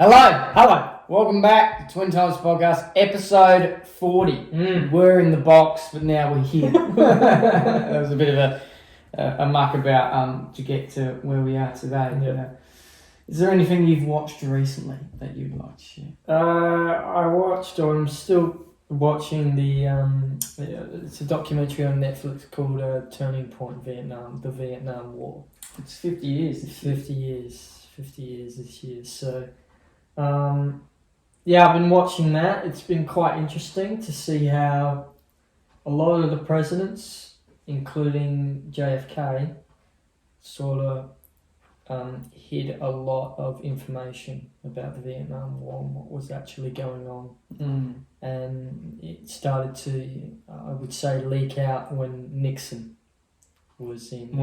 Hello. Welcome back to Twin Times Podcast, episode 40. We're in the box, but now we're here. That was a bit of a muck about to get to where we are today. Yeah. Is there anything you've watched recently that you'd like to share? I'm still watching it's a documentary on Netflix called Turning Point Vietnam, the Vietnam War. It's 50 years. It's 50 years this year. So, I've been watching that. It's been quite interesting to see how a lot of the presidents, including JFK, sort of hid a lot of information about the Vietnam War and what was actually going on. And it started to, I would say, leak out when Nixon was in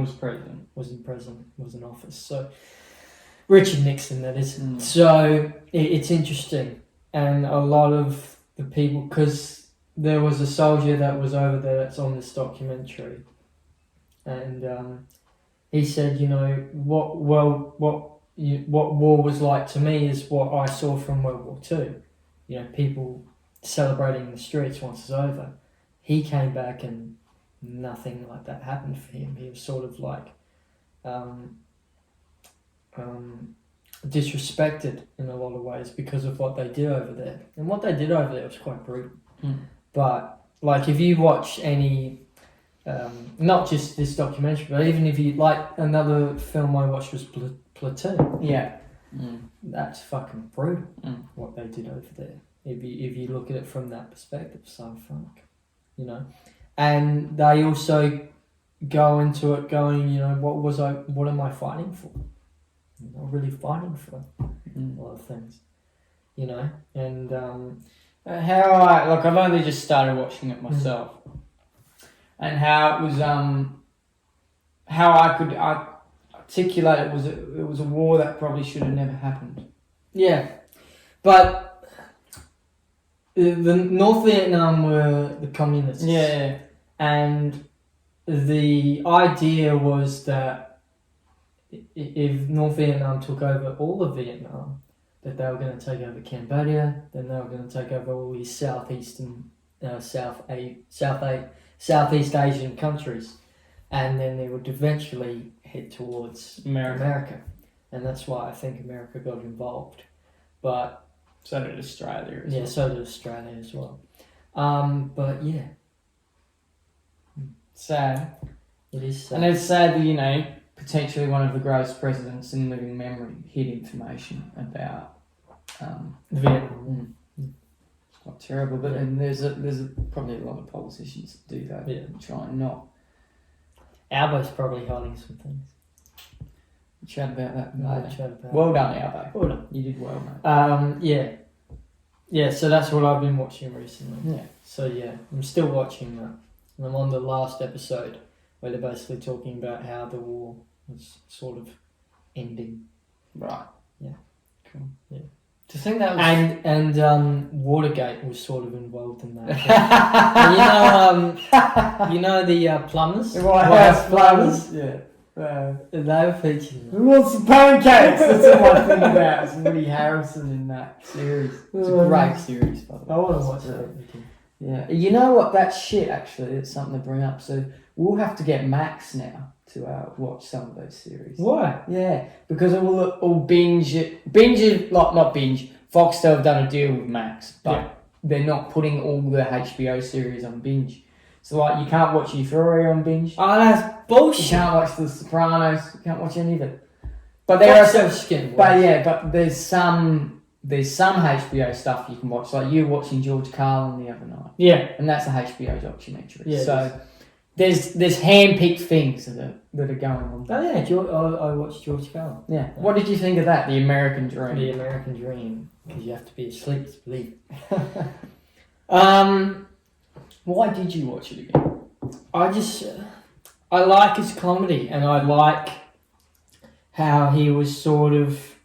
office. So Richard Nixon, that is. So it's interesting, and a lot of the people, because there was a soldier that was over there that's on this documentary, and he said, what war was like to me is what I saw from World War II. People celebrating in the streets once it's over. He came back and nothing like that happened for him. He was sort of like disrespected in a lot of ways because of what they did over there. And what they did over there was quite brutal. But like if you watch any, not just this documentary, but even if you like another film I watched was Platoon. Yeah. That's fucking brutal what they did over there. If you look at it from that perspective, so fuck, And they also go into it going, what am I fighting for? I'm not really fighting for a lot of things, and I've only just started watching it myself, and how it was, how I could articulate it was a war that probably should have never happened. Yeah, but the North Vietnam were the communists. Yeah. And the idea was that if North Vietnam took over all of Vietnam, that they were going to take over Cambodia, then they were going to take over all these Southeast Asian countries, and then they would eventually head towards America. And that's why I think America got involved. But so did Australia as well. Yeah, so did Australia as well. But yeah. Sad. It is sad. And it's sad that, potentially one of the greatest presidents in living memory hid information about Vietnam. It's quite terrible, but and there's probably a lot of politicians that do that. Yeah. Try and not. Albo's probably hiding some things. Chat about that. Well done, Albo. Well done. You did well, mate. Yeah, so that's what I've been watching recently. Yeah. So I'm still watching that. And I'm on the last episode where they're basically talking about how the war was sort of ending. Right. Yeah. Cool. Yeah. To think that was... And Watergate was sort of involved in that. And the plumbers? White House plumbers? Yeah. They were featured. Who wants some pancakes? That's all I think about. It's Woody Harrelson in that series. It's a great series, by the way. I want to watch that. Yeah. You know what? That shit, actually, it's something to bring up. So we'll have to get Max now to watch some of those series. Why? Yeah, because it will all binge. Not binge. Foxtel have done a deal with Max, but they're not putting all the HBO series on binge. So you can't watch Euphoria on binge. Oh, that's bullshit. You can't watch The Sopranos. You can't watch any of it. But there are some skin. But there's some HBO stuff you can watch. Like you watching George Carlin the other night. Yeah, and that's a HBO documentary. Yeah, so there's hand-picked things that are going on. Oh yeah, I watched George Carlin. Yeah. What did you think of that? The American Dream. The American Dream, because you have to be asleep to believe it. Why did you watch it again? I like his comedy, and I like how he was sort of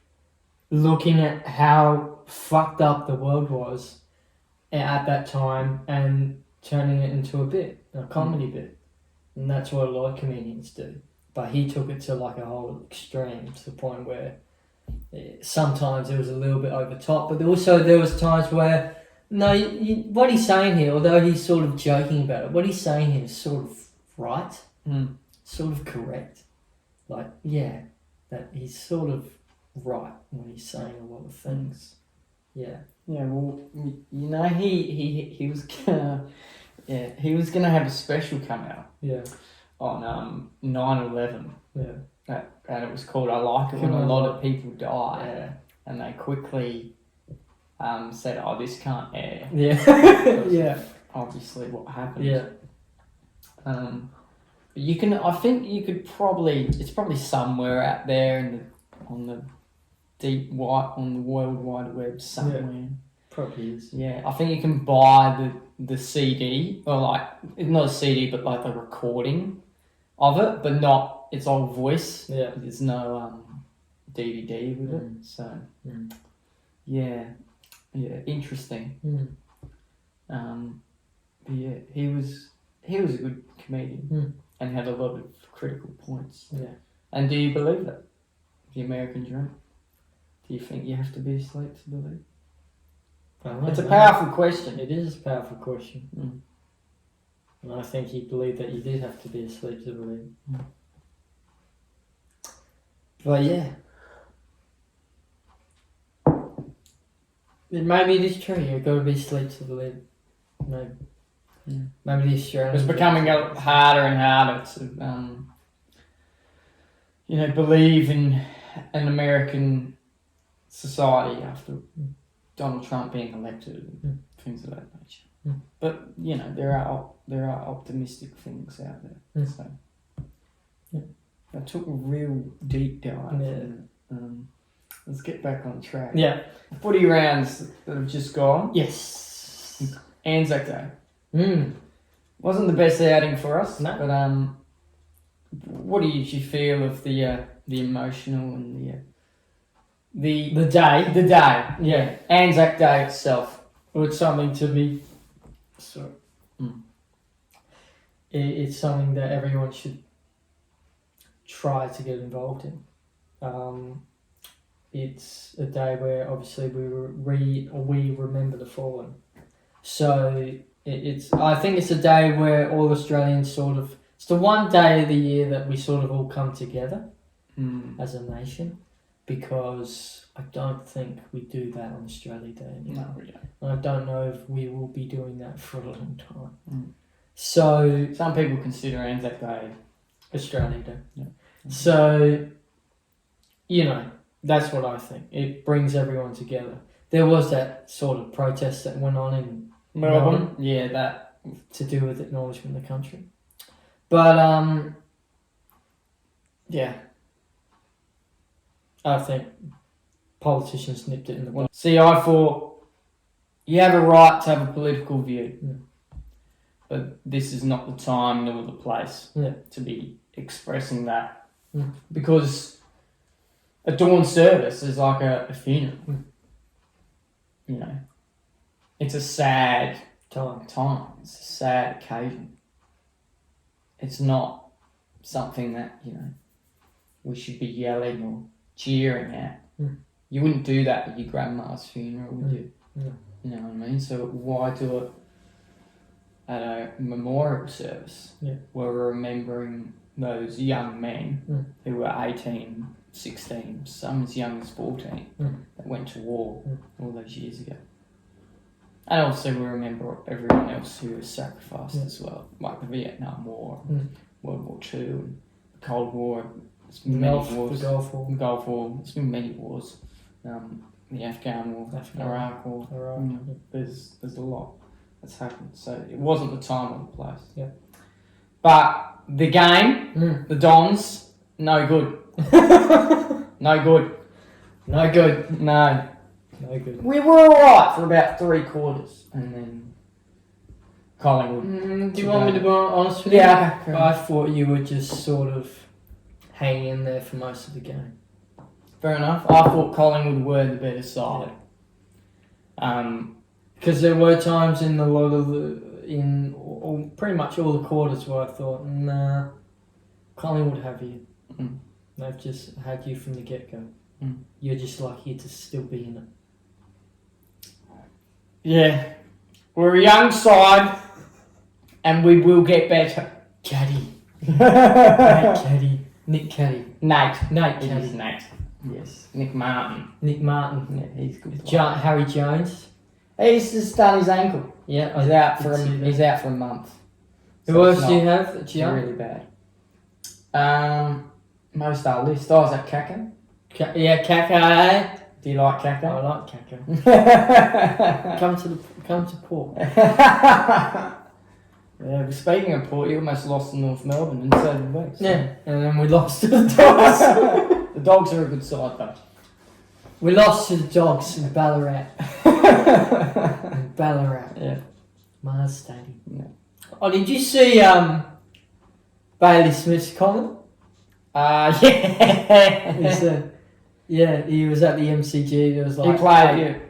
looking at how fucked up the world was at that time and turning it into a comedy bit. And that's what a lot of comedians do. But he took it to like a whole extreme, to the point where sometimes it was a little bit over top, but also there was times where no, what he's saying here, although he's sort of joking about it, what he's saying here is sort of right, sort of correct. Like, yeah, that he's sort of right when he's saying a lot of things. Yeah. Yeah, well, you know, he was gonna, he was gonna have a special come out. Yeah. On 9/11. Yeah. And it was called "I Like It When a Lot of People Die." Yeah. And they quickly said, "Oh, this can't air." Yeah. Yeah. Obviously, what happened. Yeah. You can. I think you could probably. It's probably somewhere out there on the World Wide Web somewhere. Yeah, probably is. Yeah, I think you can buy the CD, or like not a CD, but like a recording of it, but not its old voice. Yeah. There's no DVD with it, so yeah, interesting. But yeah, he was a good comedian and had a lot of critical points. Yeah. And do you believe that? The American dream? Do you think you have to be asleep to believe? It's a powerful question. It is a powerful question. And I think he believed that you did have to be asleep to believe. But yeah. Maybe it is true, you've got to be asleep to believe. Maybe. Yeah. Maybe the Australian... It's becoming harder and harder to, believe in an American society after Donald Trump being elected and things of that nature. But there are optimistic things out there. So I took a real deep dive. Let's get back on track. Yeah. Footy rounds that have just gone. Yes. Anzac Day. Wasn't the best outing for us. No. But what did you feel of the emotional and the day? The day. Yeah. Anzac Day itself. It's something to be... Sorry. It's something that everyone should try to get involved in. It's a day where obviously we remember the fallen. So I think it's a day where all Australians it's the one day of the year that we sort of all come together as a nation, because I don't think we do that on Australia Day anymore. No, we don't. And I don't know if we will be doing that for a long time. So some people consider Anzac Day Australia Day. Yeah. So, that's what I think. It brings everyone together. There was that sort of protest that went on in Melbourne. Yeah, that to do with acknowledgement of the country. But I think politicians nipped it in the bud. See, I thought you have a right to have a political view, but this is not the time nor the place to be expressing that, because a dawn service is like a funeral. It's a sad time. It's a sad occasion. It's not something that we should be yelling or cheering at. You wouldn't do that at your grandma's funeral, would you? You know what I mean? So why do it at a memorial service where we're remembering those young men who were 18, 16, some as young as 14, that went to war all those years ago. And also we remember everyone else who was sacrificed as well, like the Vietnam War, World War II, and the Cold War. There's been many wars. The Gulf War. There's been many wars. The Afghan War, Iraq War. There's a lot that's happened. So it wasn't the time or the place. Yeah. But the game, the Dons, no good. No good. No good. No. No good. We were alright for about 3/4, and then Collingwood. Do you want me to be honest with you? Yeah. Okay. I thought you were just sort of hanging in there for most of the game. Fair enough. I thought Collingwood were the better side. Because there were times in pretty much all the quarters where I thought, nah, Collingwood have you. They've just had you from the get-go. You're just lucky to still be in it. Yeah. We're a young side, and we will get better. Caddy. Nate Caddy. Nick Caddy. Nate. Nate It Caddy. is Nate. Yes. Nick Martin. Nick Martin. Yeah, he's good. Harry Jones. He's just done his ankle. Yeah. He's out for a month. Who else do you have? It's really bad. Most our list. I was at Kaka. Kaka. Do you like Kaka? I like Kaka. Come to Port. Yeah, but speaking of Port, you almost lost to North Melbourne in 7 weeks. Yeah, and then we lost to the Dogs. The Dogs are a good side though. We lost to the Dogs in Ballarat. In Ballarat. Yeah. Mars Stadium. Yeah. Oh, did you see Bailey Smith's comment? Yeah. He said, yeah, he was at the MCG. There was like He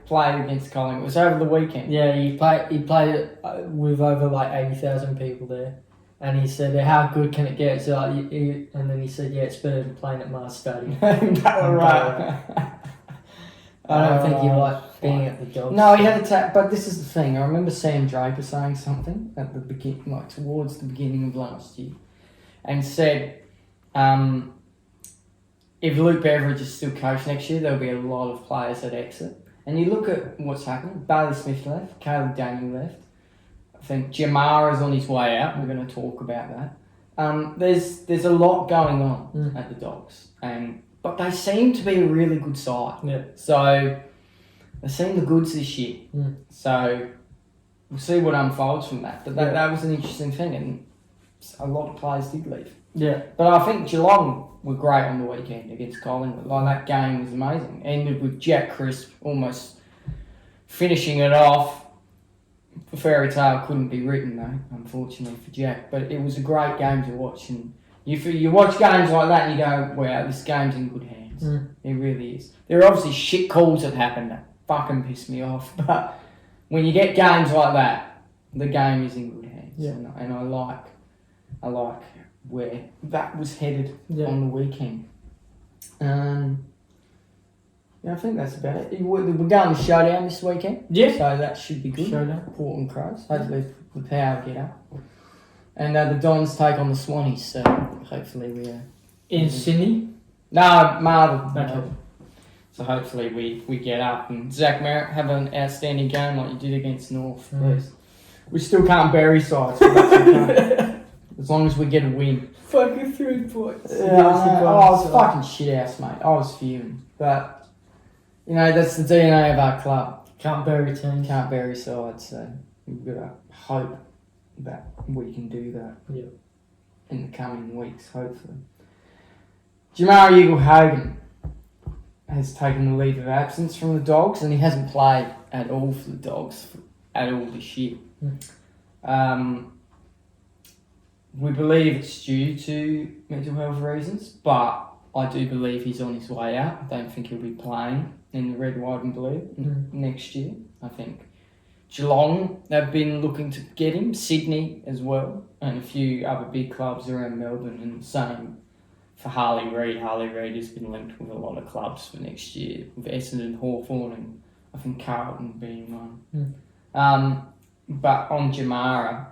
played against Collingwood. It was over the weekend. Yeah, he played it with over like 80,000 people there, and he said, "How good can it get?" So like, and then he said, "Yeah, it's better than playing at Mars Stadium." Ballarat. I don't think he liked being at the Dogs. No, he had a tap. But this is the thing. I remember Sam Draper saying something at the beginning, like towards the beginning of last year, and said, if Luke Beveridge is still coach next year, there'll be a lot of players that exit. And you look at what's happening. Bailey Smith left. Caleb Daniel left. I think Jamarra is on his way out. We're going to talk about that. There's a lot going on at the Dogs, but they seem to be a really good side. Yeah. So they seem the goods this year. So we'll see what unfolds from that. But that was an interesting thing, and a lot of players did leave. Yeah. But I think Geelong were great on the weekend against Collingwood. Like, that game was amazing. Ended with Jack Crisp almost finishing it off. The fairy tale couldn't be written though, unfortunately for Jack. But it was a great game to watch, and you watch games like that and you go, wow, this game's in good hands. It really is. There are obviously shit calls that happen that fucking piss me off, but when you get games like that, the game is in good hands. Yeah. And I like where that was headed on the weekend. I think that's about it. We're going to Showdown this weekend. Yeah. So that should be good. Showdown. Port and Crows. Hopefully the power get up. And the Dons take on the Swannies, so hopefully we in Sydney? No, Marvel. Okay. So hopefully we get up, and Zach Merritt have an outstanding game like you did against North. We still can't bury sides, so that's okay. As long as we get a win. Fucking 3 points. Yeah, I was fucking shit house, mate. I was fuming. But, that's the DNA of our club. Can't bury teams. Can't bury sides, so we've got to hope that we can do that in the coming weeks, hopefully. Jamarra Ugle-Hagen has taken the leave of absence from the Dogs, and he hasn't played at all for the Dogs at all this year. We believe it's due to mental health reasons, but I do believe he's on his way out. I don't think he'll be playing in the red, white and blue next year. I think Geelong have been looking to get him, Sydney as well, and a few other big clubs around Melbourne, and same for Harley Reid. Harley Reid has been linked with a lot of clubs for next year, with Essendon, Hawthorn, and I think Carlton being one. But on Jamarra,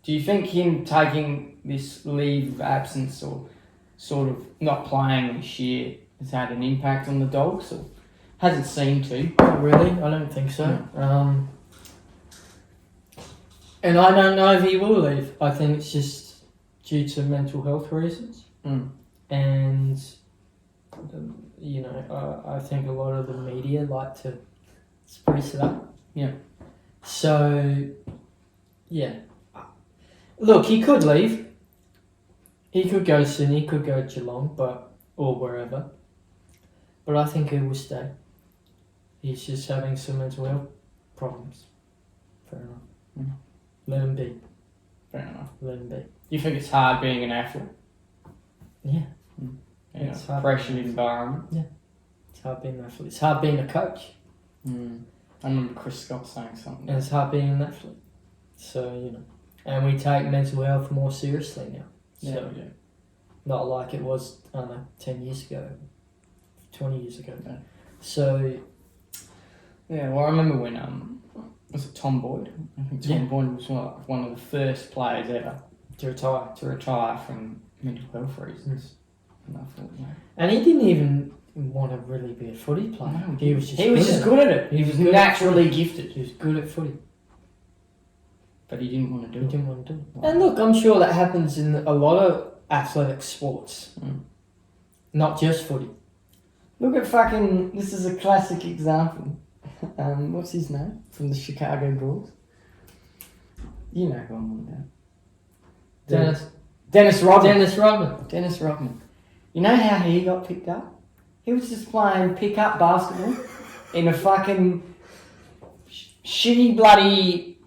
do you think him taking this leave of absence or sort of not playing this year has had an impact on the Dogs, or hasn't seemed to? Not really, I don't think so. And I don't know if he will leave. I think it's just due to mental health reasons. And, I think a lot of the media like to spruce it up. Yeah. So, yeah. Look, he could leave. He could go to Sydney, he could go to Geelong, or wherever. But I think he will stay. He's just having some mental health problems. Fair enough. Let him be. Fair enough. Let him be. You think it's hard being an athlete? Yeah. It's hard. Pressured environment. Yeah. It's hard being an athlete. It's hard being a coach. I remember Chris Scott saying something. And it's hard being an athlete. So, And we take mental health more seriously now. So, Not like it was, I don't know, 10 years ago, 20 years ago. Yeah. So, Yeah, well, I remember when, was it Tom Boyd? I think Tom Yeah. Boyd was one of the first players ever to retire. to retire from mental health reasons. And I thought, And he didn't even want to really be a footy player. no, He was just good at it. He was good at naturally gifted, He was good at footy. but he didn't want to He do it. didn't want to do it. And look, I'm sure that happens in a lot of athletic sports. Mm. Not just footy. Look at fucking, this is a classic example. What's his name? From the Chicago Bulls. You know who I'm on about. Dennis Rodman. Dennis Rodman. Dennis Rodman. You know how he got picked up? He was just playing pick-up basketball in a fucking shitty bloody,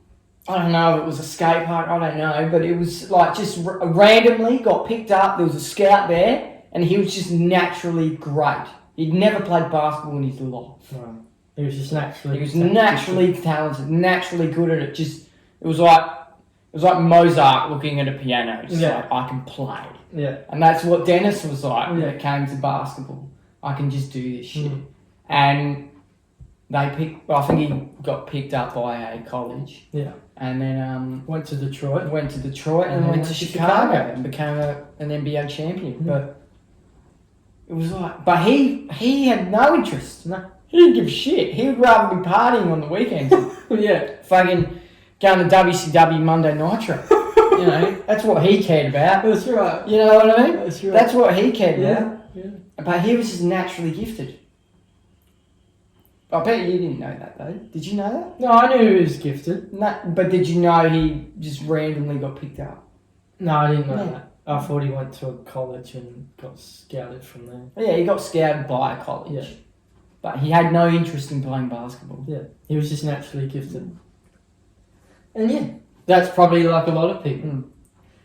I don't know if it was a skate park, I don't know, but it was like just randomly got picked up. There was a scout there, and he was just naturally great. He'd never played basketball in his life. Right. He was just naturally. He was naturally talented, naturally good at it. Just it was like Mozart looking at a piano. Just Yeah. like, I can play. Yeah. And that's what Dennis was like when Yeah. it came to basketball. I can just do this shit. Mm. And I think he got picked up by a college. Yeah. And then Went to Detroit. went to Detroit and went to Chicago and became an NBA champion. Mm. But it was like, but he had no interest. No. He didn't give a shit. He would rather be partying on the weekends. Yeah. Fucking going to WCW Monday Nitro. You know, that's what he cared about. That's right. You know what I mean? That's right. That's what he cared about. Yeah. But he was just naturally gifted. I bet you didn't know that though. Did you know that? No, I knew he was gifted. No, but did you know he just randomly got picked up? No, I didn't know Yeah. that. I thought he went to a college and got scouted from there. Yeah, he got scouted by a college. Yeah. But he had no interest in playing basketball. Yeah, he was just naturally gifted. And yeah, that's probably like a lot of people. Mm.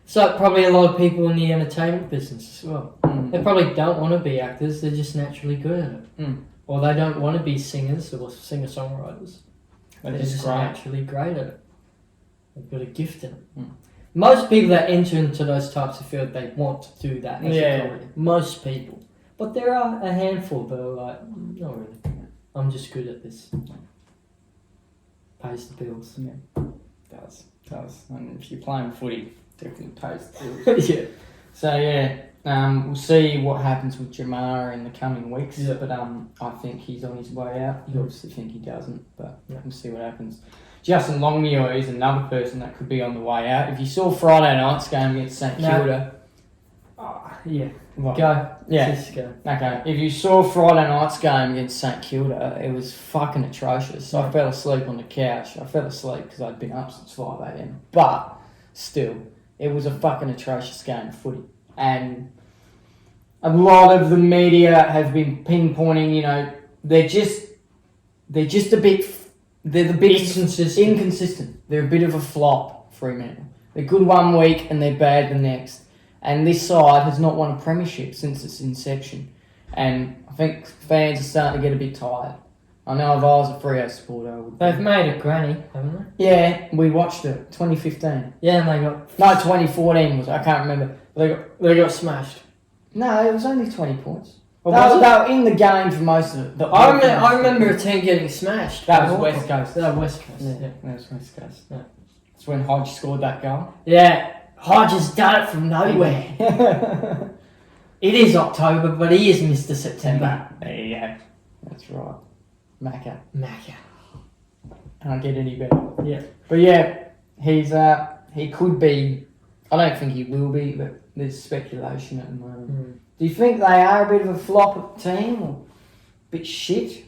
So probably a lot of people in the entertainment business as well. Mm. They probably don't want to be actors, they're just naturally good at it. Mm. Or they don't want to be singers or singer-songwriters. They're just great. naturally great at it. They've got a gift in it. Mm. Most people that enter into those types of field, they want to do that as a Yeah. career. Most people. But there are a handful that are like, not really. I'm just good at this. Pays the bills. Does. And if you're playing footy, definitely pays the bills. Yeah. So yeah, we'll see what happens with Jamarra in the coming weeks. Yeah. But I think he's on his way out. You obviously think he doesn't, but we'll see what happens. Justin Longmuir is another person that could be on the way out. If you saw Friday night's game against St Kilda, Yeah. what? Go. Yeah. Just go. Okay, if you saw Friday night's game against St Kilda, it was fucking atrocious. I fell asleep on the couch. I fell asleep because I'd been up since 5 a.m. But still, it was a fucking atrocious game of footy. And a lot of the media have been pinpointing, you know, they're just a bit, they're the bit inconsistent. They're a bit of a flop, Fremantle. They're good one week and they're bad the next. And this side has not won a premiership since its inception. And I think fans are starting to get a bit tired. I know if I was a Freo supporter, I would. They've made a granny, haven't Yeah, we watched it, 2015. they? Yeah, and they got... No, 2014 was, I can't remember. They got smashed. No, it was only 20 points. Or They was were, it? they were in the game for most of it. I remember a team getting smashed. That was West Coast. That was West Coast, Yeah, yeah. that was West Coast. Yeah. That's when Hodge scored that goal. Yeah, Hodge has done it from nowhere. It is October, but he is Mr. September. There you go. That's right. Macca. Can't get any better. Yeah. But yeah, he could be. I don't think he will be, but there's speculation at the moment. Mm. Do you think they are a bit of a flop team or a bit shit?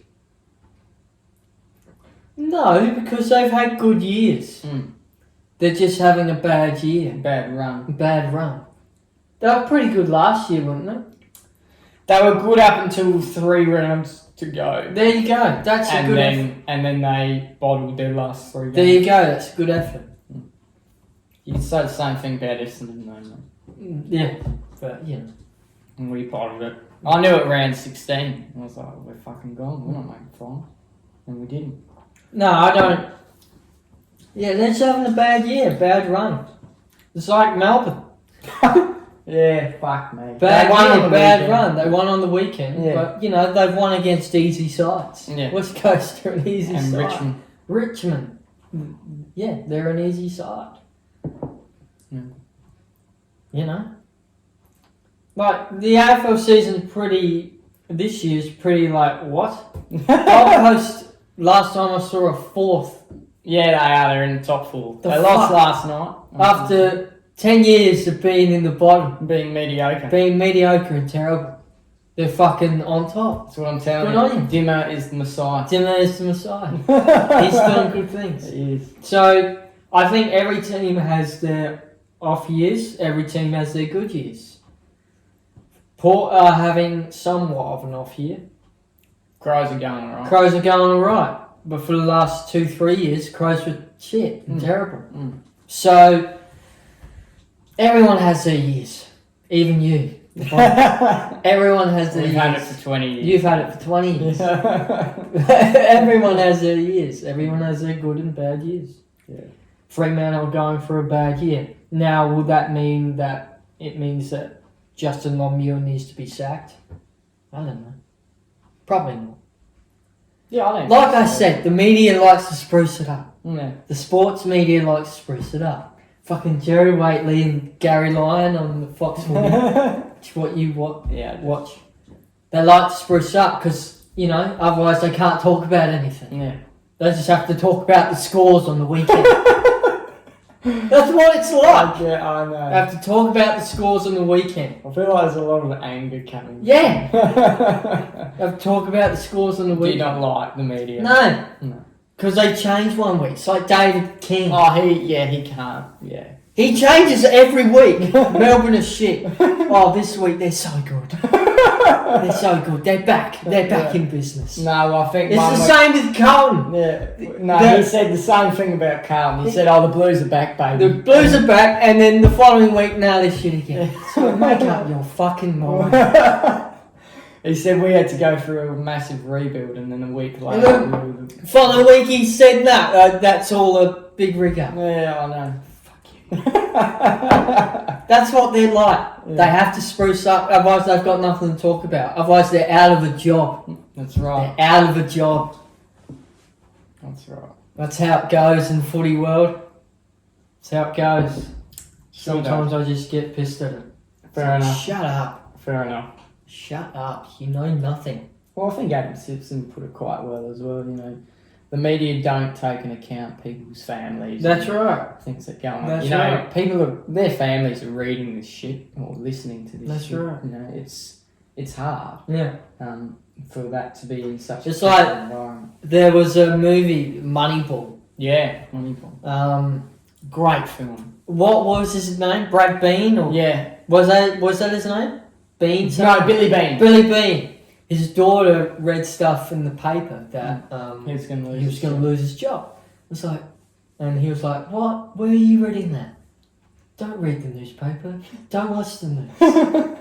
No, because they've had good years. Mm. They're just having a bad year. Bad run. Bad run. They were pretty good last year, weren't they? They were good up until 3 rounds to go. There you go. That's a good effort. And then they bottled their last 3 games. There you go. That's a good effort. You can say the same thing about Essendon though, mate. Yeah, but you know. And we bottled it. I knew it round 16. I was like, we're fucking gone. We're not making final. And we didn't. No, I don't. Yeah, they're just having a bad year, bad run. It's like Melbourne. Yeah, fuck me. Bad weekend. run. They won on the weekend, Yeah. but you know they've won against easy sides. Yeah. West Coast are an easy And side. Richmond. Yeah, they're an easy side. Yeah. You know, like the AFL season this year's pretty like what? Gold Coast. Last time I saw a fourth. Yeah, they are. They're in the top 4. The They lost fuck? last night. After 10 years of being in the bottom, Being mediocre. being mediocre and terrible, they're fucking on top. That's what I'm telling Good on you. you. Dimmer is the Messiah. Dimmer is the Messiah. He's doing good things. He is. So I think every team has their off years. Every team has their good years. Port are having somewhat of an off year. Crows are going alright. Crows are going alright, but for the last 2-3 years, Crows were shit and terrible. Mm. So everyone has their years, even you. Everyone has their We've years. had it for 20 years. You've had it for 20 years. Everyone has their years. Everyone has their good and bad years. Yeah. Fremantle are going for a bad year. Now, will that mean that it means that Justin Longmuir needs to be sacked? I don't know. Probably not. Yeah, I don't Like think I so. said, the media likes to spruce it up. Yeah. The sports media likes to spruce it up. Fucking Jerry Waitley and Gary Lyon on the Fox Footy. It's what you Yeah. watch. They like to spruce up because, you know, otherwise they can't talk about anything. Yeah. They just have to talk about the scores on the weekend. That's what it's like. Yeah, I know. They have to talk about the scores on the weekend. I feel like there's a lot of anger coming. Yeah. They have to talk about the scores on the Do you weekend. not like the media? No. No. Because they change one week. It's like David King. Oh, he can't. Yeah. He changes every week. Melbourne is shit. Oh, this week they're so good. They're so good. They're back. They're back in business. No, I think It's the same with Carlton. Yeah. No, he said the same thing about Carlton. He said, "Oh, the Blues are back, baby." The Blues are back, and then the following week, now they're shit again. So make up your fucking mind. He said we had to go through a massive rebuild, and then a week later, And following week, he said that. That's all a big rig up. yeah, I know. That's what they're like. Yeah. They have to spruce up, otherwise they've got nothing to talk about. Otherwise they're out of a job. That's right. They're out of a job. That's right. That's how it goes in the footy world. That's how it goes. Sometimes I just get pissed at it. Fair enough. Shut up. Fair enough. Shut up. You know nothing. Well, I think Adam Simpson put it quite well as well. You know, the media don't take into account people's families. That's and right. Things that go on. That's you know, right. their families are reading this shit or listening to this That's shit. right. You know, it's hard. Yeah. For that to be in such Just a like- environment. There was a movie, Moneyball. Yeah, Moneyball. Great film. What was his name? Brad Bean? Or Yeah. Was that his name? Bean? No, Billy Bean. Billy Bean. His daughter read stuff in the paper that He was going to lose. he was going to lose his job. It's like, and he was like, "What? Where are you reading that? Don't read the newspaper. Don't watch the news.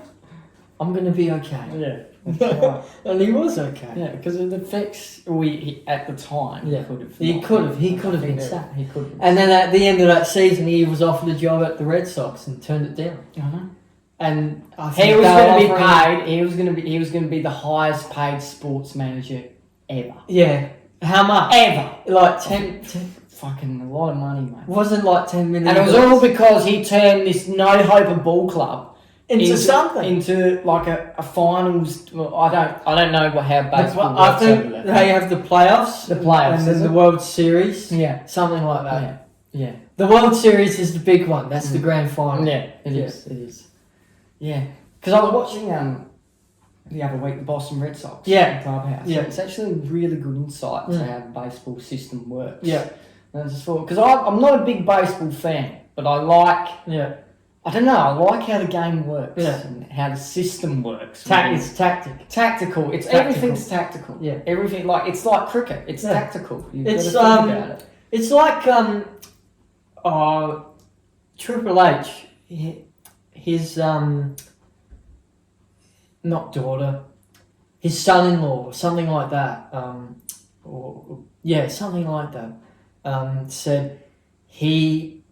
I'm going to be okay." Yeah. That's right. And he was okay. Yeah, because of the effects at the time. Yeah. He He could have been sacked. He could have. And then at the end of that season, he was offered a job at the Red Sox and turned it down. Uh-huh. And I think He was they were going to be offering- paid. He was going to be the highest paid sports manager ever. Yeah. How much? Ever. Like 10 Fucking a lot of money, mate. wasn't like 10 million. And it was all because he turned this no hope of ball club into something. into like a finals. Well, I don't know how baseball I works think over there. they have the playoffs. The playoffs, And then is the it? World Series. Yeah. Something like that. Yeah. The World Series is the big one. That's the grand final. Yeah. It is. Yeah. Because I was watching the other week the Boston Red Sox. Yeah. Clubhouse. Yeah. It's actually really good insight to Mm. how the baseball system works. Yeah. And I just thought, because I'm not a big baseball fan, but I like. Yeah. I don't know. I like how the game works Yeah. and how the system works. It's tactic. Tactical. It's Tactical. everything's tactical. Yeah. Everything it's like cricket. It's Yeah. tactical. You've It's, got to think about it. It's like Triple H. His not daughter, his son-in-law, or something like that. Something like that. Said he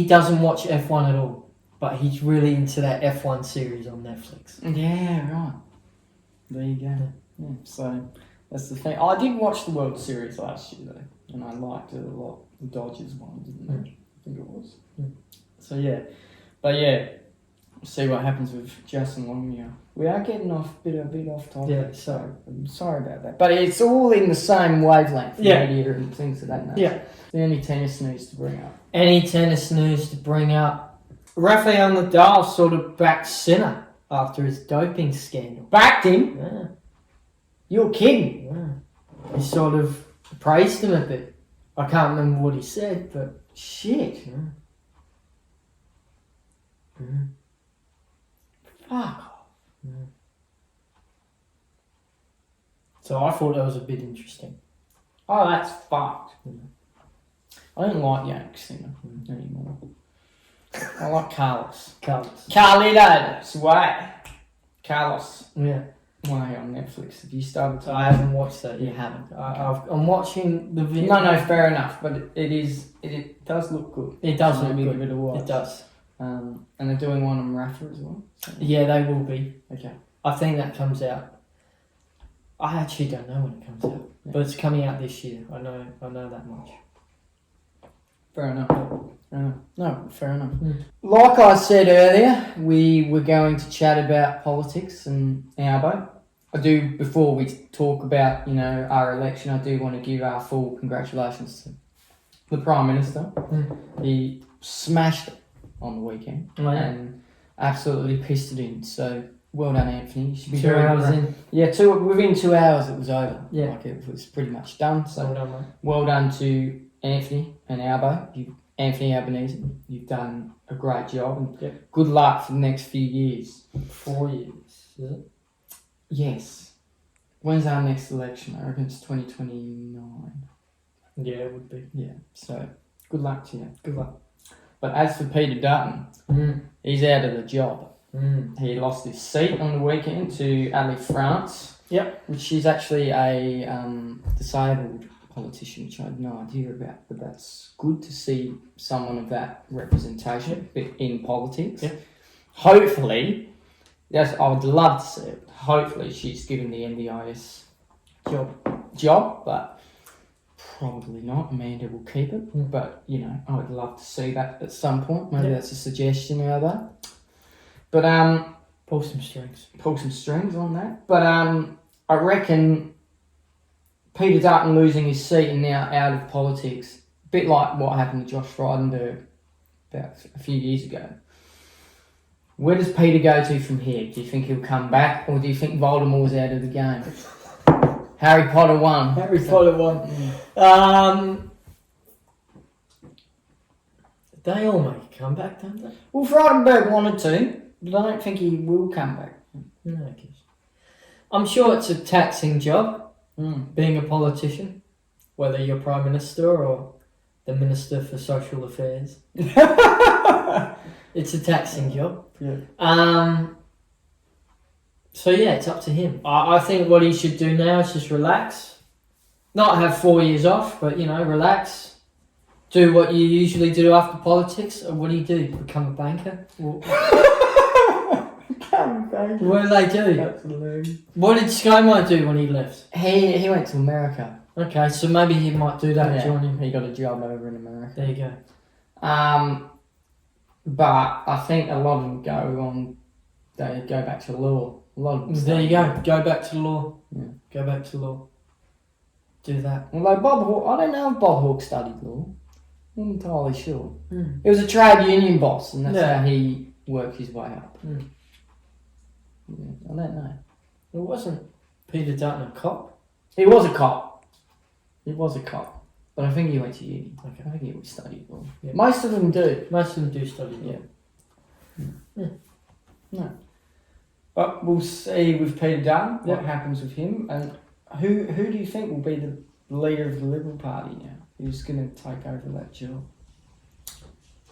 doesn't watch F1 at all. but he's really into that F1 series on Netflix. Yeah, right. There you go. Yeah, so that's the thing. I did watch the World Series last year though, and I liked it a lot. The Dodgers one, didn't I? I think it was. So yeah, but yeah, we'll see what happens with Justin Longmuir. We are getting a bit off topic. Yeah. So I'm sorry about that. But it's all in the same wavelength. Media and things of that nature. Yeah. The only tennis news to bring up. Any tennis news to bring up? Rafael Nadal sort of backed Sinner after his doping scandal. Backed him? Yeah. You're kidding. Yeah. He sort of praised him a bit. I can't remember what he said, but shit. Yeah. Mm. Fuck off. Yeah. So I thought that was a bit interesting. Oh, that's fucked. Yeah. I don't like Yank Singer anymore. I like Carlos. Carlitos, wait. Carlos. Yeah. Way on Netflix. Have you started to? I haven't watched that You yet. haven't. I'm watching the video. No, fair enough. But it does look good. It does So look maybe good. give it a watch. It does. And they're doing one on Rafa as well. So. Yeah, they will be. Okay. I think that comes out. I actually don't know when it comes out, but it's coming out this year. I know that much. Fair enough. No, fair enough. Mm. Like I said earlier, we were going to chat about politics and Albo. I do, before we talk about, our election, I do want to give our full congratulations to the Prime Minister. Mm. He smashed it on the weekend and absolutely pissed it in. So, well done, Anthony. You should be 2 hours in. Yeah, within 2 hours it was over. Yeah. Like it was pretty much done. So, Well done, mate. well done to Anthony and Albo. Anthony Albanese, you've done a great job, and good luck for the next few years. 4 years, is it? Yes. When's our next election? I reckon it's 2029. Yeah, it would be. Yeah, so good luck to you. Good luck. But as for Peter Dutton, he's out of the job. He lost his seat on the weekend to Ali France. Yep. Which is actually a disabled politician, which I had no idea about, but that's good to see someone of that representation in politics. Yep. Hopefully, yes, I would love to see it. Hopefully, she's given the NDIS job, but probably not. Amanda will keep it, but I would love to see that at some point. Maybe that's a suggestion out of that. But pull some strings on that. But I reckon Peter Dutton losing his seat and now out of politics, a bit like what happened to Josh Frydenberg about a few years ago. Where does Peter go to from here? Do you think he'll come back, or do you think Voldemort's out of the game? Harry Potter won. They all make a comeback, don't they? Well, Frydenberg wanted to, but I don't think he will come back. No, I guess. I'm sure it's a taxing job. Being a politician, whether you're Prime Minister or the Minister for Social Affairs. It's a taxing job. Yeah. So yeah, it's up to him. I think what he should do now is just relax. Not have 4 years off, but relax. Do what you usually do after politics. Or what do you do? Become a banker? What did they do? Absolutely. What did ScoMo do when he left? He went to America. Okay, so maybe he might do that and join him. He got a job over in America. There you go. But I think a lot of them they go back to law. A lot of them There you go. Go back to law. Yeah. Go back to law. Do that. Although Bob Hawke, I don't know if Bob Hawke studied law. I'm not entirely sure. He was a trade union boss, and that's how he worked his way up. Yeah, I don't know. It wasn't Peter Dutton a cop? He was a cop. But I think he went to uni. Okay. I think he studied law. Yeah. Most of them do. Most of them do study law. No. But we'll see with Peter Dutton what happens with him. And who do you think will be the leader of the Liberal Party now? Who's going to take over that job?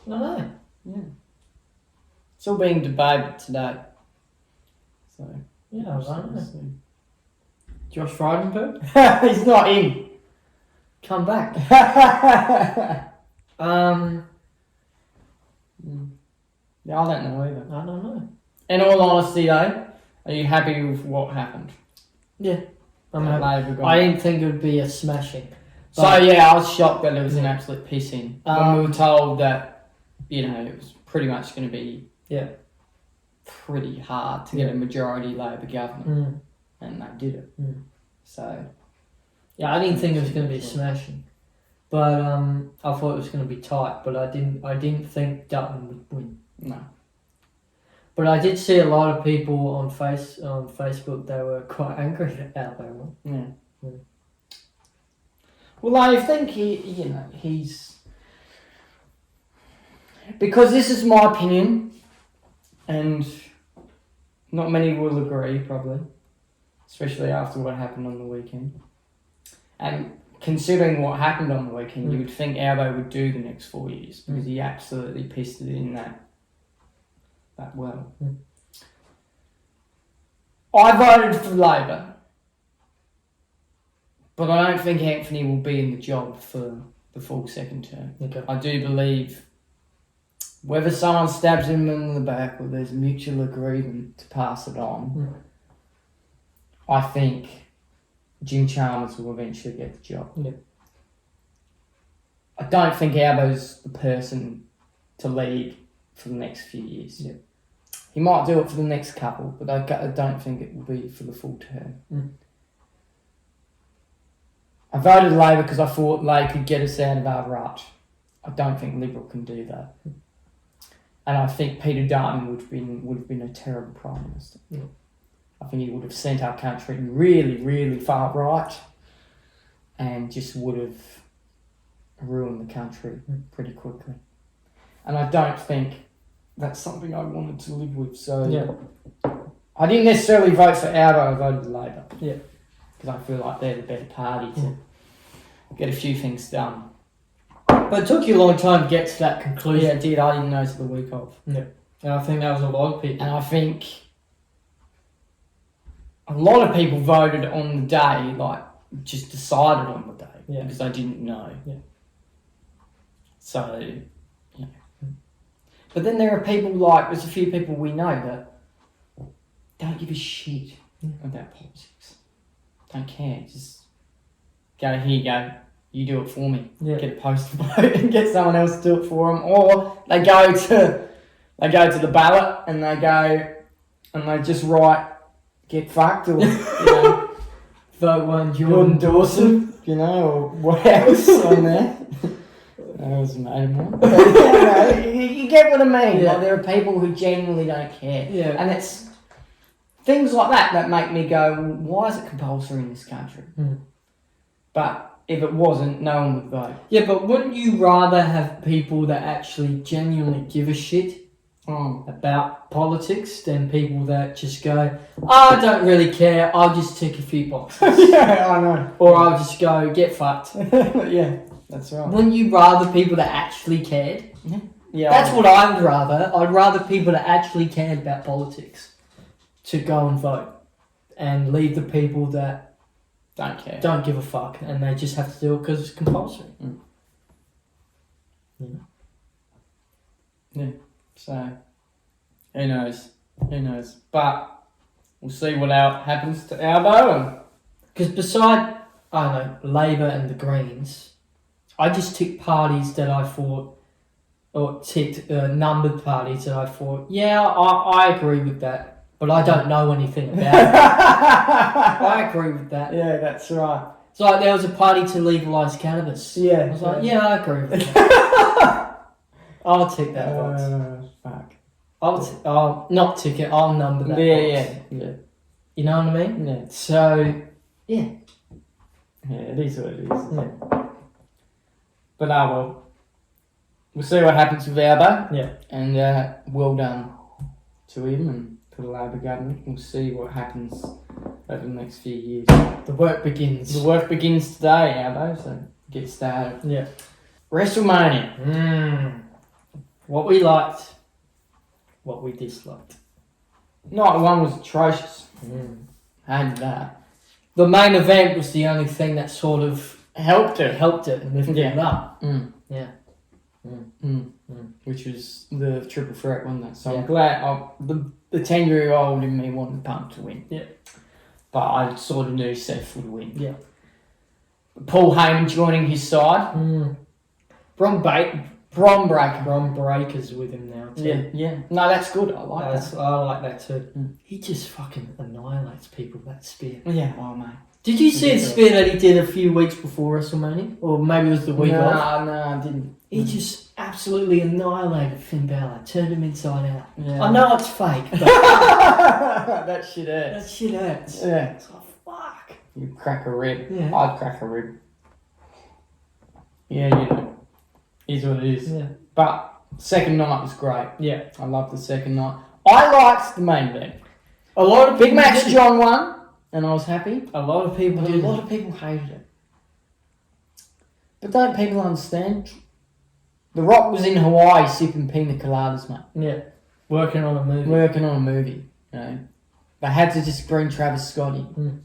I don't know. Yeah. It's all being debated today. So Yeah, I don't know. Josh Frydenberg? He's not in. Come back. Yeah, I don't know either. I don't know. In all honesty, though, are you happy with what happened? Yeah. Labour I didn't think it would be a smashing. So yeah, I was shocked that it was an absolute pissing when we were told that, you know, it was pretty much going to be pretty hard to get a majority Labour government, and they did it. So yeah, I didn't think it was going to be a smashing, but I thought it was going to be tight. But I didn't think Dutton would win. No. But I did see a lot of people on Facebook. They were quite angry about that one. Yeah. Well, I think he's because this is my opinion, and not many will agree probably, especially after what happened on the weekend. And considering what happened on the weekend, you would think Albo would do the next 4 years because he absolutely pissed it in that well. I voted for Labor, but I don't think Anthony will be in the job for the full second term. Okay. I do believe whether someone stabs him in the back or there's mutual agreement to pass it on, I think Jim Chalmers will eventually get the job. Yeah. I don't think Albo's the person to lead for the next few years. Yeah. He might do it for the next couple, but I don't think it will be for the full term. I voted Labor because I thought they could get us out of our rut. I don't think Liberal can do that. And I think Peter Dutton would have been a terrible Prime Minister. Yeah. I think he would have sent our country really, really far right and just would have ruined the country pretty quickly. And I don't think that's something I wanted to live with. So I didn't necessarily vote for Albo, I voted Labor. Yeah. Because I feel like they're the better party to get a few things done. But it took you a long time to get to that conclusion. Yeah, it did. I didn't know till the week of. Yeah. And I think that was a lot of people. And I think a lot of people voted on the day, like, just decided on the day because they didn't know. Yeah. So, yeah. But then there are people there's a few people we know that don't give a shit about politics. Don't care. Just go, here you go. You do it for me. Yeah. Get a postal vote and get someone else to do it for them. Or they go to the ballot and they just write, get fucked, or, vote one Jordan Dawson, or what else on there. That was made more. But, you get what I mean. Yeah. Like, there are people who genuinely don't care. Yeah. And it's things like that make me go, well, why is it compulsory in this country? But if it wasn't, no one would vote. Yeah, but wouldn't you rather have people that actually genuinely give a shit about politics than people that just go, I don't really care, I'll just tick a few boxes. Yeah, I know. Or I'll just go, get fucked. Yeah, that's right. Wouldn't you rather people that actually cared? Yeah, That's what I would rather. I'd rather people that actually cared about politics to go and vote and leave the people that don't care. Don't give a fuck, and they just have to do it because it's compulsory. Yeah. So, who knows? Who knows? But we'll see what happens to Albo. Because beside, I don't know, Labour and the Greens, I just ticked parties that I thought, or ticked numbered parties that I thought, I agree with that. But I don't know anything about it. I agree with that. Yeah, that's right. It's like there was a party to legalise cannabis. Yeah. I was like, I agree with that. I'll tick that box. Fuck. I'll not tick it, I'll number that box. Yeah. You know what I mean? Yeah. So, yeah. Yeah, it is what it is. Yeah. But well. We'll see what happens with Albo. Yeah. And well done to him and to the Labor government. We'll see what happens over the next few years. The work begins. The work begins today, Albo, so get started. Yeah. WrestleMania. What we liked, what we disliked. Night one was atrocious. Hated that. The main event was the only thing that sort of helped it and lifted it up. Which which was the triple threat, wasn't it? So Yeah. I'm glad the 10-year-old in me wanted Punk to win. Yeah. But I sort of knew Seth would win. Yeah. Paul Heyman joining his side. Bron Breaker's with him now too. Yeah. No, that's good. I like that. I like that too. He just fucking annihilates people with that spear. Yeah, oh mate. Did you see the spear that he did a few weeks before WrestleMania? Or maybe it was the week off? No, I didn't. He just absolutely annihilated Finn Balor, turned him inside out. Yeah. I know it's fake, but that shit hurts. that shit hurts. Yeah. It's like, fuck. You crack a rib. Yeah. I'd crack a rib. Yeah, you know. Is what it is. Yeah. But second night was great. Yeah. I loved the second night. I liked the main event. A lot of Big people Max did. John won, and I was happy. A lot of people But a did. lot of people hated it. But don't people understand? The Rock was in Hawaii sipping pina coladas, mate. Yeah. Working on a movie. Working on a movie, you know. They had to just bring Travis Scott in.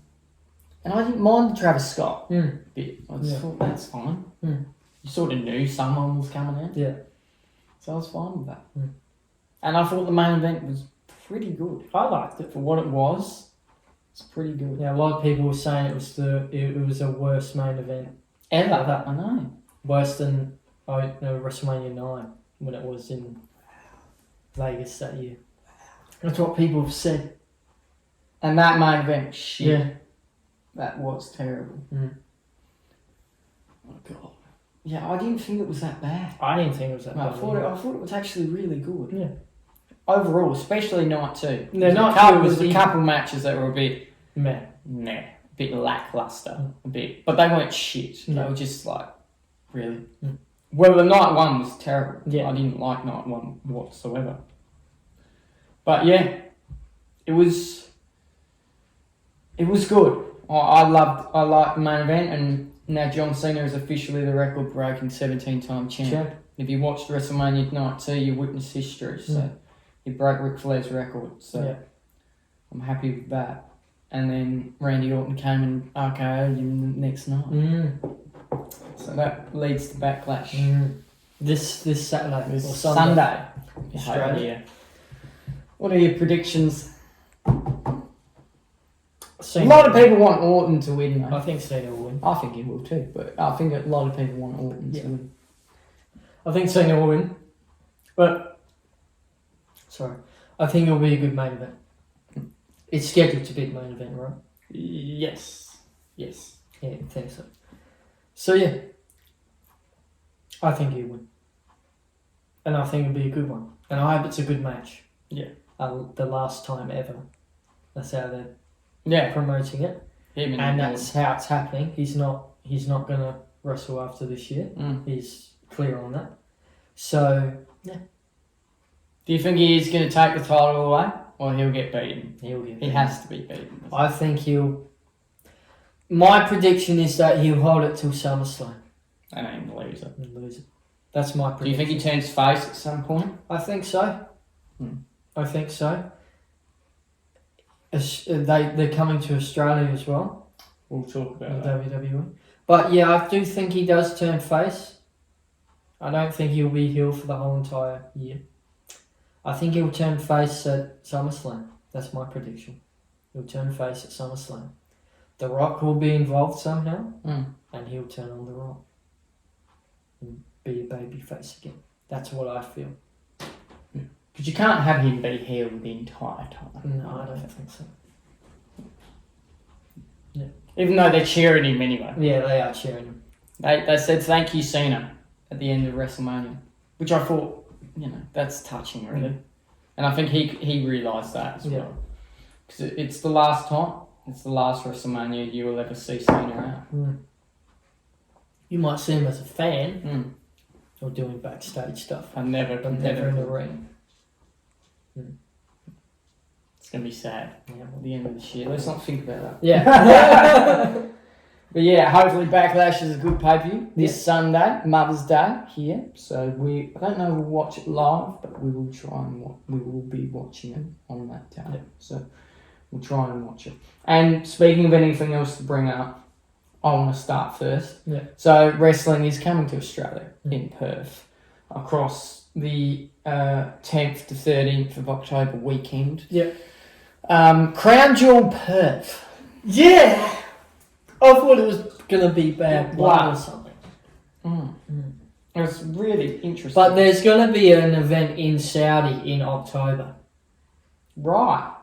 And I didn't mind the Travis Scott bit. I just thought, that's fine. You sort of knew someone was coming in. Yeah. So I was fine with that. And I thought the main event was pretty good. I liked it. For what it was, it's pretty good. Yeah, a lot of people were saying it was a worse main event Ever. I know. worse than WrestleMania 9 when it was in Vegas that year. That's what people have said. And that main event, shit. Yeah. That was terrible. Mm. Oh, God. Yeah, I didn't think it was that bad. I didn't think it was that No, bad. I thought it was actually really good. Yeah. Overall, especially night two. No, night there two was was a couple matches that were a bit Meh. a bit lackluster, a bit, but they weren't shit. They No. were just like really. Well, the night one was terrible. Yeah. I didn't like night one whatsoever. But yeah, it was good. I liked the main event, and now John Cena is officially the record-breaking 17-time champ. If you watched WrestleMania Night 2, you witnessed history. So he broke Ric Flair's record. So I'm happy with that. And then Randy Orton came and RKO'd him the next night. So that leads to Backlash. This Saturday or Sunday. Australia. What are your predictions? Cena. A lot of people want Orton to win, though. I think Cena will win. I think he will too, but I think a lot of people want Orton to win. I think Cena will win. But, sorry, I think it'll be a good main event. It's scheduled to be a main event, right? Yes. Yeah, I think so. So, yeah. I think he'll win. And I think it'll be a good one. And I hope it's a good match. Yeah. The last time ever. That's how they're promoting it. And that's how it's happening. He's not gonna wrestle after this year. He's clear on that. So yeah. Do you think he is going to take the title away, or he'll get beaten? He has to be beaten. I think he'll. My prediction is that he'll hold it till SummerSlam And then lose it. and lose it. That's my Do you prediction. think he turns face at some point? I think so. I think so. They're coming to Australia as well. We'll talk about The that. WWE. But yeah, I do think he does turn face. I don't think he'll be heel for the whole entire year. I think he'll turn face at SummerSlam. That's my prediction. He'll turn face at SummerSlam. The Rock will be involved somehow, and he'll turn on The Rock and be a baby face again. That's what I feel. Because you can't have him be heel the entire time. No, I don't think so. Even though they're cheering him anyway. Yeah, they are cheering him. They said thank you, Cena, at the end of WrestleMania. Which I thought, that's touching, really. And I think he realised that as well. Because it's the last time. It's the last WrestleMania you will ever see Cena out. You might see him as a fan or doing backstage stuff. But never in the ring. It's going to be sad. At the end of this year. Let's not think about that. Yeah. But yeah, hopefully Backlash is a good pay-per-view this Sunday, Mother's Day here. So I don't know if we'll watch it live, but we will we will be watching it on that day. Yeah. So we'll try and watch it. And speaking of anything else to bring up, I want to start first. Yeah. So wrestling is coming to Australia in Perth. across the 10th to 13th of October weekend. Yep. Crown Jewel Perth. Yeah! I thought it was going to be bad blood or something. It was really interesting. But there's going to be an event in Saudi in October. Right.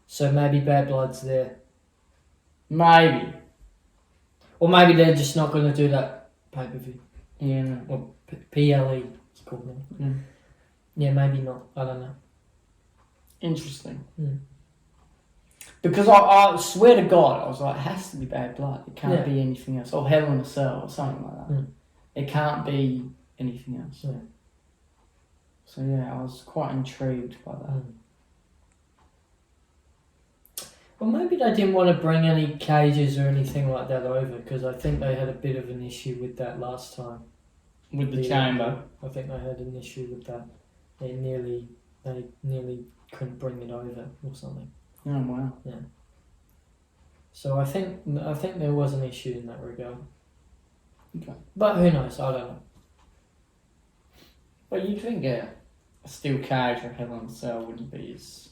So maybe Bad Blood's there. Maybe. Or maybe they're just not going to do that pay-per-view. Yeah. No. Or PLE, it's called now. Mm. Yeah, maybe not. I don't know. Interesting. Mm. Because I swear to God, I was like, it has to be Bad Blood. It can't Yeah. be anything else. Or Hell in a Cell or something like that. Mm. It can't be anything else. Yeah. So yeah, I was quite intrigued by that. Mm. Well, maybe they didn't want to bring any cages or anything like that over, because I think they had a bit of an issue with that last time. With the chamber. I think they had an issue with that. They nearly couldn't bring it over or something. Oh wow. Yeah. So I think there was an issue in that regard. Okay. But who knows? I don't know. But you'd think a steel cage or Hell in a Cell wouldn't be as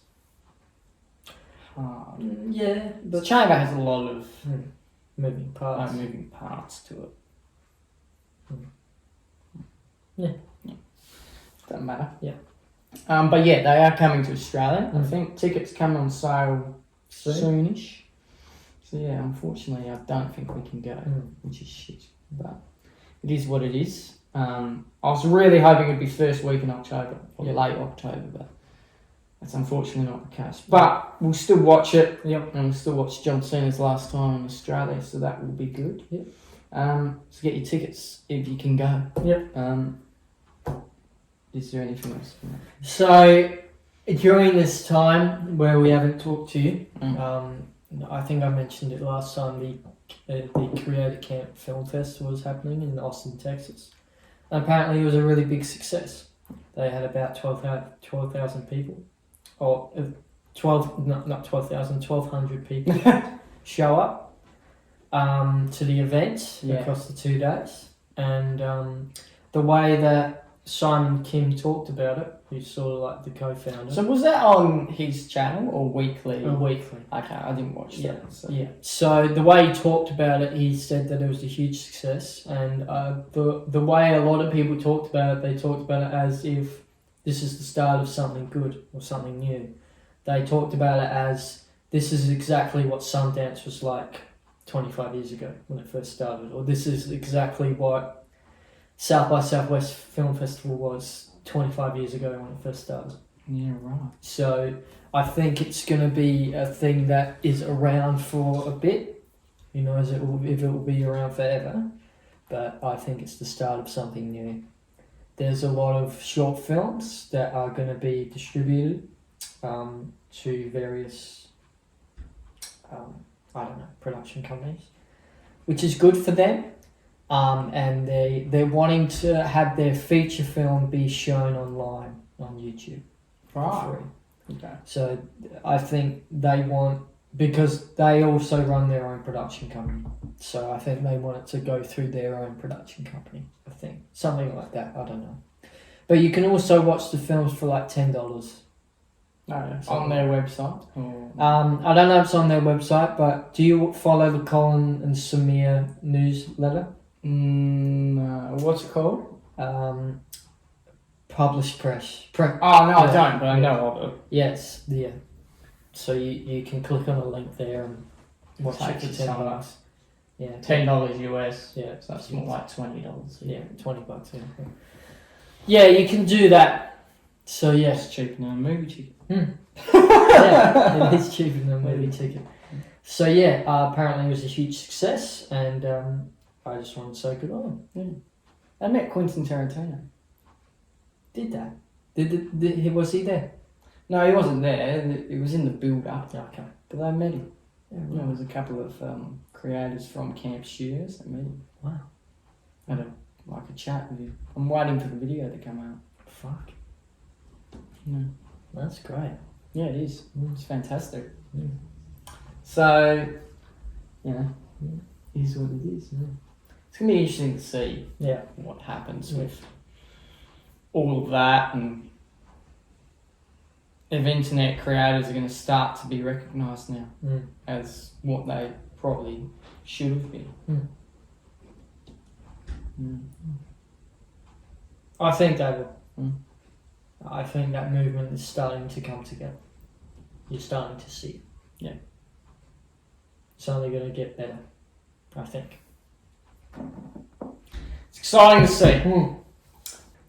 hard. Yeah, The chamber has a lot of moving parts. moving parts to it. Yeah. Doesn't matter. Yeah. But yeah, they are coming to Australia. I Mm. think tickets come on sale Soon? soonish. So yeah, unfortunately, I don't think we can go, Mm. which is shit. But it is what it is. I was really hoping it'd be first week in October or Yeah. late October, but that's unfortunately not the case. But we'll still watch it. Yep. And we'll still watch John Cena's last time in Australia, so that will be good. Yep. So get your tickets if you can go. Yep. Is there anything else? So during this time where we haven't talked to you, Mm. I think I mentioned it last time. The Creator Camp Film Festival was happening in Austin, Texas. And apparently, it was a really big success. They had about 12,000 people, or 1,200 people show up to the event across the 2 days. And the way that Simon Kim talked about it, who's sort of like the co-founder. So was that on his channel or weekly? Weekly. Okay, I didn't watch that. So. Yeah. So the way he talked about it, he said that it was a huge success, and the way a lot of people talked about it, they talked about it as if this is the start of something good or something new. They talked about it as this is exactly what Sundance was like 25 years ago when it first started, or this is exactly what South by Southwest Film Festival was 25 years ago when it first started. Yeah, right. So I think it's going to be a thing that is around for a bit. Who knows if it will be around forever. But I think it's the start of something new. There's a lot of short films that are going to be distributed to various, production companies, which is good for them. And they're wanting to have their feature film be shown online on YouTube for free. Okay. So I think they want, because they also run their own production company. So I think they want it to go through their own production company. I think something like that. I don't know. But you can also watch the films for like $10. No, on their website. Or... I don't know if it's on their website, but do you follow the Colin and Samir newsletter? No. What's it called? Published press. Oh no, I don't, but I know of it. Yes, yeah. So you can click on a link there and watch it for $10. Yeah, $10 US. Yeah, So that's more like $20. Yeah, $20. Yeah. Yeah, you can do that. So yeah, It's cheaper than a movie ticket. Yeah, it is cheaper than a movie ticket. So yeah, apparently it was a huge success, and I just wanted to say good on them. I met Quentin Tarantino. Did that? Was he there? No, he wasn't there. It was in the build-up. Okay. But I met him. Yeah, There was a couple of creators from Camp Studios that met him. Wow. Had a chat with him. I'm waiting for the video to come out. Fuck. Yeah. That's great. Yeah, it is. It's fantastic. Mm. So, it is what it is. Mm. It's going to be interesting to see Yeah. what happens Yeah. with all of that, and if internet creators are going to start to be recognised now as what they probably should have been. I think they will. I think that movement is starting to come together. You're starting to see it. Yeah. It's only going to get better, I think. It's exciting to see.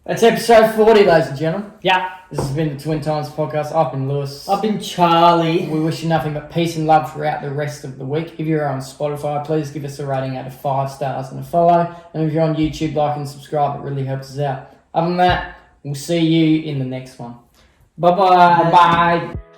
That's episode 40, ladies and gentlemen. Yeah. This has been the Twin Times Podcast. I've been Lewis. I've been Charlie. We wish you nothing but peace and love throughout the rest of the week. If you're on Spotify, please give us a rating out of 5 stars and a follow. And if you're on YouTube, like and subscribe. It really helps us out. Other than that, we'll see you in the next one. Bye-bye. Bye-bye.